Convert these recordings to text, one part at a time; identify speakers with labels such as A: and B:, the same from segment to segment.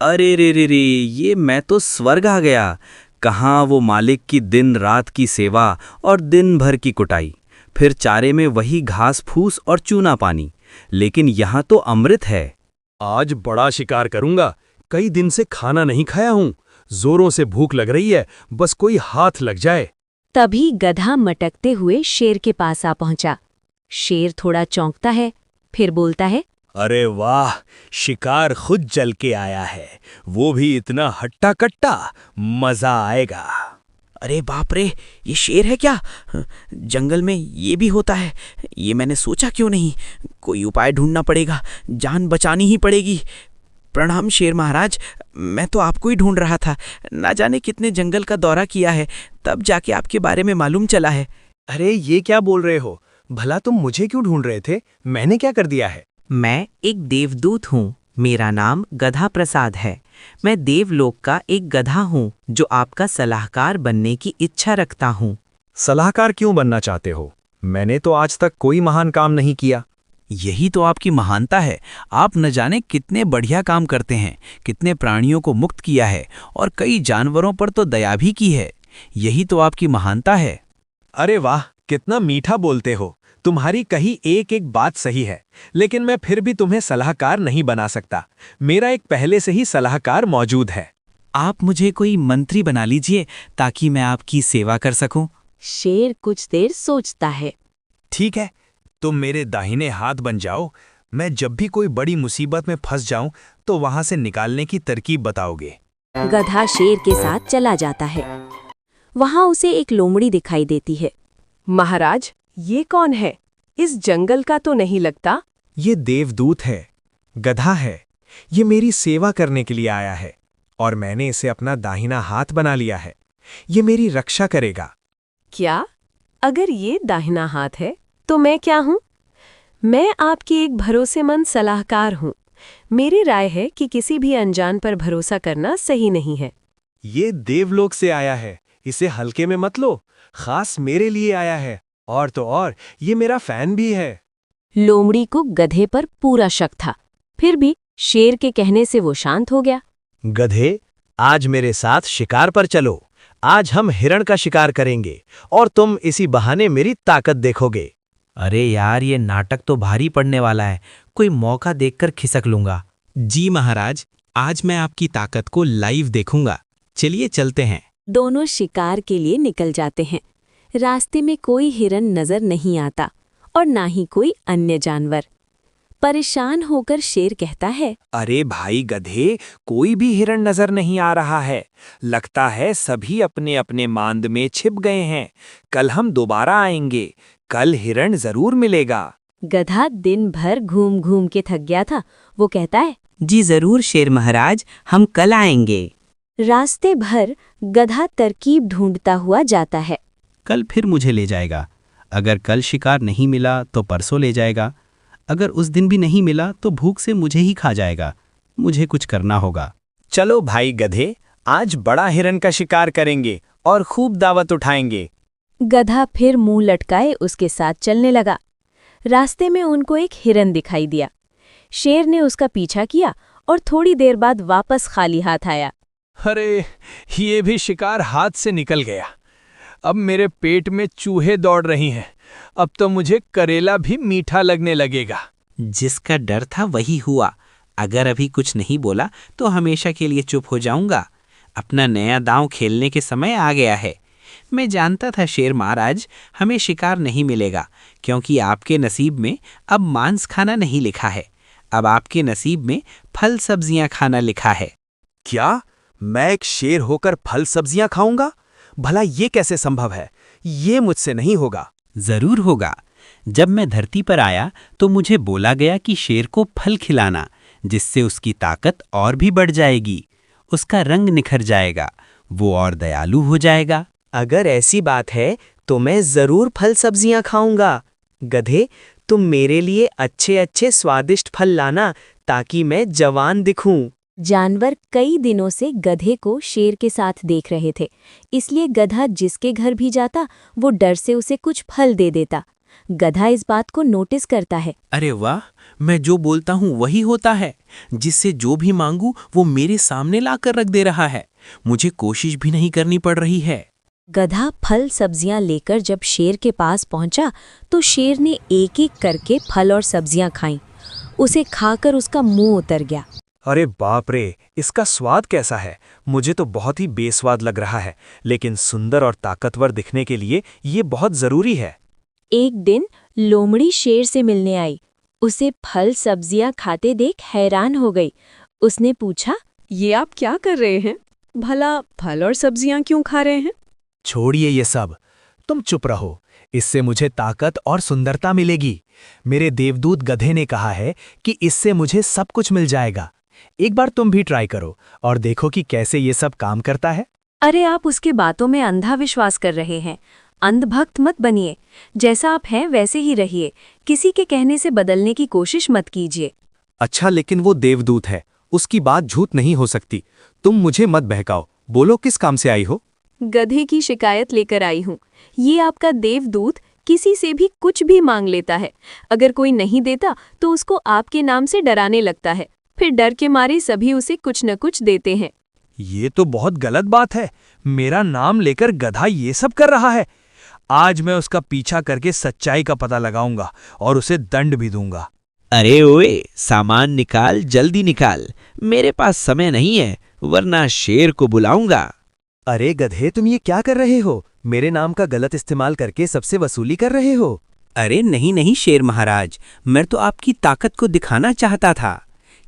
A: अरे रे रे रे, ये मैं तो स्वर्ग आ गया। कहाँ वो मालिक की दिन रात की सेवा और दिन भर की कुटाई, फिर चारे में वही घास फूस और चूना पानी। लेकिन यहाँ तो अमृत है।
B: आज बड़ा शिकार करूंगा। कई दिन से खाना नहीं खाया हूँ। जोरों से भूख लग रही है, बस कोई हाथ लग जाए।
C: तभी गधा मटकते हुए शेर के पास आ पहुंचा। शेर थोड़ा चौंकता है, फिर बोलता है,
B: अरे वाह, शिकार खुद चल के आया है, वो भी इतना हट्टा कट्टा। मजा आएगा।
D: अरे बाप रे, ये शेर है क्या? जंगल में ये भी होता है? ये मैंने सोचा क्यों नहीं। कोई उपाय ढूंढना पड़ेगा, जान बचानी ही पड़ेगी। प्रणाम शेर महाराज, मैं तो आपको ही ढूंढ रहा था। ना जाने कितने जंगल का दौरा किया है, तब जाके आपके बारे में मालूम चला है।
B: अरे ये क्या बोल रहे हो? भला तुम मुझे क्यों ढूंढ रहे थे? मैंने क्या कर दिया है?
E: मैं एक देवदूत हूँ। मेरा नाम गधा प्रसाद है। मैं देवलोक का एक गधा हूँ जो आपका सलाहकार बनने की इच्छा रखता हूँ।
B: सलाहकार क्यों बनना चाहते हो? मैंने तो आज तक कोई महान काम नहीं किया।
A: यही तो आपकी महानता है। आप न जाने कितने बढ़िया काम करते हैं, कितने प्राणियों को मुक्त किया है और कई जानवरों पर तो दया भी की है। यही तो आपकी महानता है।
B: अरे वाह, कितना मीठा बोलते हो। तुम्हारी कही एक एक बात सही है, लेकिन मैं फिर भी तुम्हें सलाहकार नहीं बना सकता। मेरा एक पहले से ही सलाहकार मौजूद है।
A: आप मुझे कोई मंत्री बना लीजिए ताकि मैं आपकी सेवा कर सकूं।
C: शेर कुछ देर सोचता है।
B: ठीक है, तुम मेरे दाहिने हाथ बन जाओ। मैं जब भी कोई बड़ी मुसीबत में फंस जाऊं तो वहां से निकालने की तरकीब बताओगे।
C: गधा शेर के साथ चला जाता है। वहां उसे एक लोमड़ी दिखाई देती है।
F: महाराज, ये कौन है? इस जंगल का तो नहीं लगता।
B: ये देवदूत है, गधा है। ये मेरी सेवा करने के लिए आया है और मैंने इसे अपना दाहिना हाथ बना लिया है। ये मेरी रक्षा करेगा।
F: क्या? अगर ये दाहिना हाथ है तो मैं क्या हूँ? मैं आपकी एक भरोसेमंद सलाहकार हूँ। मेरी राय है कि किसी भी अनजान पर भरोसा करना सही नहीं है।
B: ये देवलोक से आया है, इसे हल्के में मत लो। खास मेरे लिए आया है, और तो और ये मेरा फैन भी है।
C: लोमड़ी को गधे पर पूरा शक था, फिर भी शेर के कहने से वो शांत हो गया।
B: गधे, आज मेरे साथ शिकार पर चलो। आज हम हिरण का शिकार करेंगे और तुम इसी बहाने मेरी ताकत देखोगे।
A: अरे यार, ये नाटक तो भारी पड़ने वाला है। कोई मौका देखकर खिसक लूंगा।
G: जी महाराज, आज मैं आपकी ताकत को लाइव देखूंगा। चलिए चलते हैं।
C: दोनों शिकार के लिए निकल जाते हैं। रास्ते में कोई हिरन नजर नहीं आता और ना ही कोई अन्य जानवर। परेशान होकर शेर कहता है,
B: अरे भाई गधे, कोई भी हिरण नजर नहीं आ रहा है। लगता है सभी अपने अपने मांद में छिप गए हैं। कल हम दोबारा आएंगे, कल हिरण जरूर मिलेगा।
C: गधा दिन भर घूम घूम के थक गया था। वो कहता है,
E: जी जरूर शेर महाराज, हम कल आएंगे।
C: रास्ते भर गधा तरकीब ढूंढता हुआ जाता है।
A: कल फिर मुझे ले जाएगा। अगर कल शिकार नहीं मिला तो परसों ले जाएगा। अगर उस दिन भी नहीं मिला तो भूख से मुझे ही खा जाएगा। मुझे कुछ करना होगा।
B: चलो भाई गधे, आज बड़ा हिरण का शिकार करेंगे और खूब दावत उठाएंगे।
C: गधा फिर मुंह लटकाए उसके साथ चलने लगा। रास्ते में उनको एक हिरन दिखाई दिया। शेर ने उसका पीछा किया और थोड़ी देर बाद वापस खाली हाथ आया।
B: अरे, ये भी शिकार हाथ से निकल गया। अब मेरे पेट में चूहे दौड़ रही हैं। अब तो मुझे करेला भी मीठा लगने लगेगा।
E: जिसका डर था वही हुआ। अगर अभी कुछ नहीं बोला तो हमेशा के लिए चुप हो जाऊंगा। अपना नया दांव खेलने के समय आ गया है। मैं जानता था शेर महाराज, हमें शिकार नहीं मिलेगा, क्योंकि आपके नसीब में अब मांस खाना नहीं लिखा है। अब आपके नसीब में फल सब्जियां खाना लिखा है।
B: क्या मैं एक शेर होकर फल सब्जियां खाऊंगा? भला ये कैसे संभव है? ये मुझसे नहीं होगा।
A: जरूर होगा। जब मैं धरती पर आया तो मुझे बोला गया कि शेर को फल खिलाना, जिससे उसकी ताकत और भी बढ़ जाएगी, उसका रंग निखर जाएगा, वो और दयालु हो जाएगा।
E: अगर ऐसी बात है तो मैं जरूर फल सब्जियां खाऊंगा। गधे, तुम मेरे लिए अच्छे अच्छे स्वादिष्ट फल लाना ताकि मैं जवान दिखूं।
C: जानवर कई दिनों से गधे को शेर के साथ देख रहे थे, इसलिए गधा जिसके घर भी जाता वो डर से उसे कुछ फल दे देता। गधा इस बात को नोटिस करता है।
G: अरे वाह, मैं जो बोलता हूँ वही होता है। जिससे जो भी मांगू वो मेरे सामने लाकर रख दे रहा है। मुझे कोशिश भी नहीं करनी पड़ रही है।
C: गधा फल सब्जियां लेकर जब शेर के पास पहुंचा तो शेर ने एक एक करके फल और सब्जियां खाईं। उसे खाकर उसका मुंह उतर गया।
B: अरे बाप रे, इसका स्वाद कैसा है। मुझे तो बहुत ही बेस्वाद लग रहा है, लेकिन सुंदर और ताकतवर दिखने के लिए ये बहुत जरूरी है।
C: एक दिन लोमड़ी शेर से मिलने आई। उसे फल सब्जियां खाते देख हैरान हो गई। उसने पूछा,
F: ये आप क्या कर रहे हैं? भला फल और सब्जियां क्यों खा रहे हैं?
B: छोड़िए ये सब, तुम चुप रहो। इससे मुझे ताकत और सुंदरता मिलेगी। मेरे देवदूत गधे ने कहा है कि इससे मुझे सब कुछ मिल जाएगा। एक बार तुम भी ट्राई करो और देखो कि कैसे ये सब काम करता है।
F: अरे आप उसके बातों में अंधा विश्वास कर रहे हैं। अंधभक्त मत बनिए। जैसा आप हैं वैसे ही रहिए। किसी के कहने से बदलने की कोशिश मत कीजिए।
B: अच्छा, लेकिन वो देवदूत है, उसकी बात झूठ नहीं हो सकती। तुम मुझे मत बहकाओ। बोलो, किस काम से आई हो?
F: गधे की शिकायत लेकर आई हूँ। ये आपका देवदूत किसी से भी कुछ भी मांग लेता है। अगर कोई नहीं देता तो उसको आपके नाम से डराने लगता है। फिर डर के मारे सभी उसे कुछ न कुछ देते हैं।
B: ये तो बहुत गलत बात है। मेरा नाम लेकर गधा ये सब कर रहा है। आज मैं उसका पीछा करके सच्चाई का पता लगाऊंगा और उसे दंड भी दूंगा।
E: अरे ओए, सामान निकाल, जल्दी निकाल। मेरे पास समय नहीं है, वरना शेर को बुलाऊंगा।
B: अरे गधे, तुम ये क्या कर रहे हो? मेरे नाम का गलत इस्तेमाल करके सबसे वसूली कर रहे हो।
A: अरे नहीं नहीं शेर महाराज, मैं तो आपकी ताकत को दिखाना चाहता था।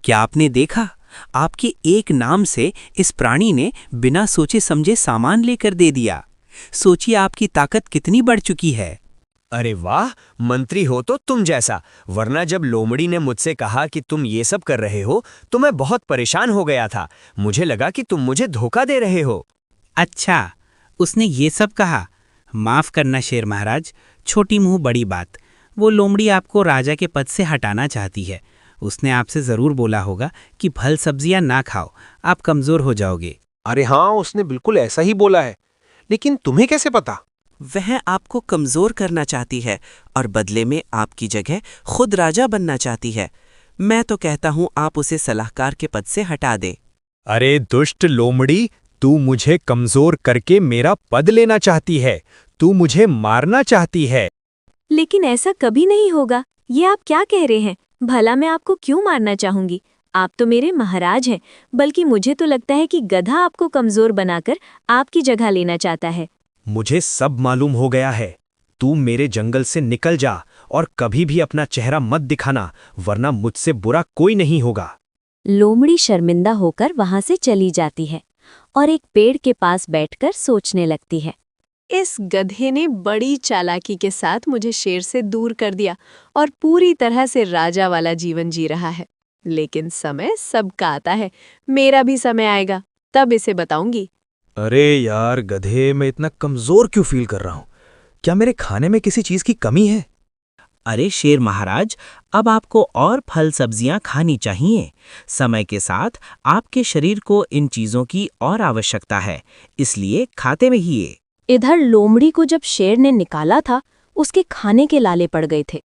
A: क्या आपने देखा, आपके एक नाम से इस प्राणी ने बिना सोचे समझे सामान लेकर दे दिया। सोचिए आपकी ताकत कितनी बढ़ चुकी है।
B: अरे वाह, मंत्री हो तो तुम जैसा। वरना जब लोमड़ी ने मुझसे कहा कि तुम ये सब कर रहे हो तो मैं बहुत परेशान हो गया था। मुझे लगा कि तुम मुझे धोखा दे रहे हो।
D: अच्छा, उसने ये सब कहा। माफ करना शेर महाराज, छोटी मुंह बड़ी बात। वो लोमड़ी आपको राजा के पद से हटाना चाहती है। उसने आपसे जरूर बोला होगा कि फल सब्जियां ना खाओ, आप कमजोर हो जाओगे।
H: अरे हाँ, उसने बिल्कुल ऐसा ही बोला है। लेकिन तुम्हें कैसे पता?
I: वह आपको कमजोर करना चाहती है और बदले में आपकी जगह खुद राजा बनना चाहती है। मैं तो कहता हूँ आप उसे सलाहकार के पद से हटा दें।
B: अरे दुष्ट लोमड़ी, तू मुझे कमजोर करके मेरा पद लेना चाहती है। तू मुझे मारना चाहती है।
C: लेकिन ऐसा कभी नहीं होगा। ये आप क्या कह रहे हैं? भला मैं आपको क्यों मारना चाहूंगी? आप तो मेरे महाराज हैं। बल्कि मुझे तो लगता है कि गधा आपको कमजोर बनाकर आपकी जगह लेना चाहता है।
B: मुझे सब मालूम हो गया है। तू मेरे जंगल से निकल जा और कभी भी अपना चेहरा मत दिखाना, वरना मुझसे बुरा कोई नहीं होगा।
C: लोमड़ी शर्मिंदा होकर वहां से चली जाती है और एक पेड़ के पास बैठकर सोचने लगती है।
F: इस गधे ने बड़ी चालाकी के साथ मुझे शेर से दूर कर दिया और पूरी तरह से राजा वाला जीवन जी रहा है। लेकिन समय सबका आता है। मेरा भी समय आएगा, तब इसे बताऊंगी।
B: अरे यार गधे, मैं इतना कमजोर क्यों फील कर रहा हूँ? क्या मेरे खाने में किसी चीज की कमी है?
D: अरे शेर महाराज, अब आपको और फल सब्जियां खानी चाहिए। समय के साथ आपके शरीर को इन चीजों की और आवश्यकता है, इसलिए खाते रहिए।
C: इधर लोमड़ी को जब शेर ने निकाला था, उसके खाने के लाले पड़ गए थे।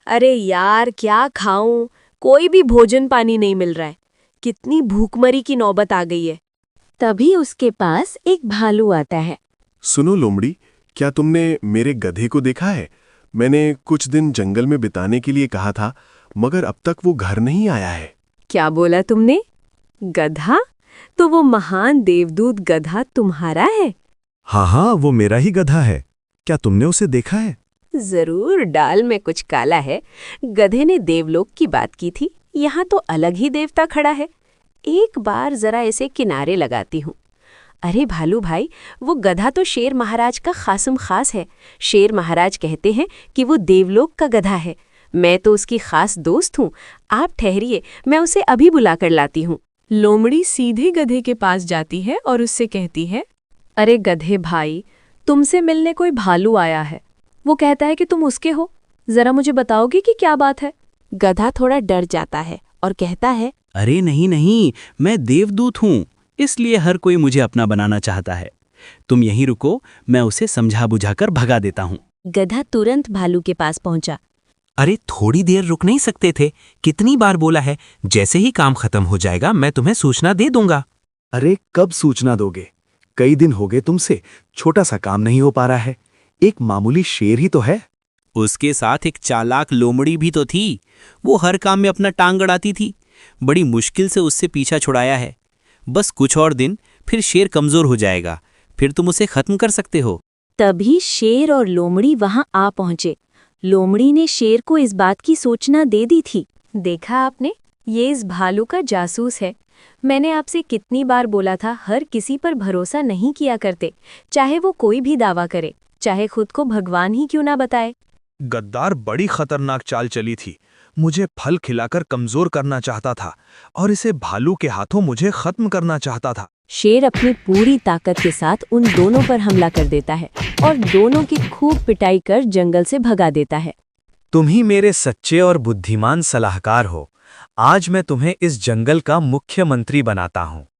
F: अरे यार, क्या खाऊं? कोई भी भोजन पानी नहीं मिल रहा है। कितनी भूखमरी की नौबत आ गई है।
C: तभी उसके पास एक भालू आता है।
J: सुनो लोमड़ी, क्या तुमने मेरे गधे को देखा है? मैंने कुछ दिन जंगल में बिताने के लिए कहा था, मगर अब तक वो घर नहीं आया है।
F: क्या बोला तुमने? गधा? तो वो महान देवदूत गधा तुम्हारा है?
J: हाँ, वो मेरा ही गधा है। क्या तुमने उसे देखा है?
F: जरूर, डाल में कुछ काला है। गधे ने देवलोक की बात की थी। यहाँ तो अलग ही देवता खड़ा है। एक बार जरा इसे किनारे लगाती हूँ। अरे भालू भाई, वो गधा तो शेर महाराज का खासम खास है। शेर महाराज कहते हैं कि वो देवलोक का गधा है। मैं तो उसकी खास दोस्त हूँ। आप ठहरिए, मैं उसे अभी बुलाकर लाती हूँ। लोमड़ी सीधे गधे के पास जाती है और उससे कहती है, अरे गधे भाई, तुमसे मिलने कोई भालू आया है। वो कहता है कि तुम उसके हो। जरा मुझे बताओगे कि क्या बात है? गधा थोड़ा डर जाता है और कहता है,
A: अरे नहीं नहीं, मैं देवदूत हूँ, इसलिए हर कोई मुझे अपना बनाना चाहता है। तुम यहीं रुको, मैं उसे समझा बुझाकर भगा देता हूँ।
C: गधा तुरंत भालू के पास पहुंचा।
G: अरे थोड़ी देर रुक नहीं सकते थे? कितनी बार बोला है, जैसे ही काम खत्म हो जाएगा मैं तुम्हें सूचना दे दूंगा।
K: अरे कब सूचना दोगे? कई दिन हो गए तुमसे, छोटा सा काम नहीं हो पा रहा है। एक मामूली शेर ही तो है।
A: उसके साथ एक चालाक लोमड़ी भी तो थी। वो हर काम में अपना टांग अड़ाती थी। बड़ी मुश्किल से उससे पीछा छुड़ाया है। बस कुछ और दिन, फिर शेर कमजोर हो जाएगा, फिर तुम उसे खत्म कर सकते हो।
C: तभी शेर और लोमड़ी वहां आ पहुंचे। लोमड़ी ने शेर को इस बात की सूचना दे दी थी। देखा आपने, ये इस भालू का जासूस है। मैंने आपसे कितनी बार बोला था, हर किसी पर भरोसा नहीं किया करते, चाहे वो कोई भी दावा करे, चाहे खुद को भगवान ही क्यों ना बताए।
B: गद्दार बड़ी खतरनाक चाल चली थी। मुझे फल खिलाकर कमजोर करना चाहता था और इसे भालू के हाथों मुझे खत्म करना चाहता था।
C: शेर अपनी पूरी ताकत के साथ उन दोनों पर हमला कर देता है और दोनों की खूब पिटाई कर जंगल से भगा देता है।
B: तुम ही मेरे सच्चे और बुद्धिमान सलाहकार हो। आज मैं तुम्हें इस जंगल का मुख्यमंत्री बनाता हूँ।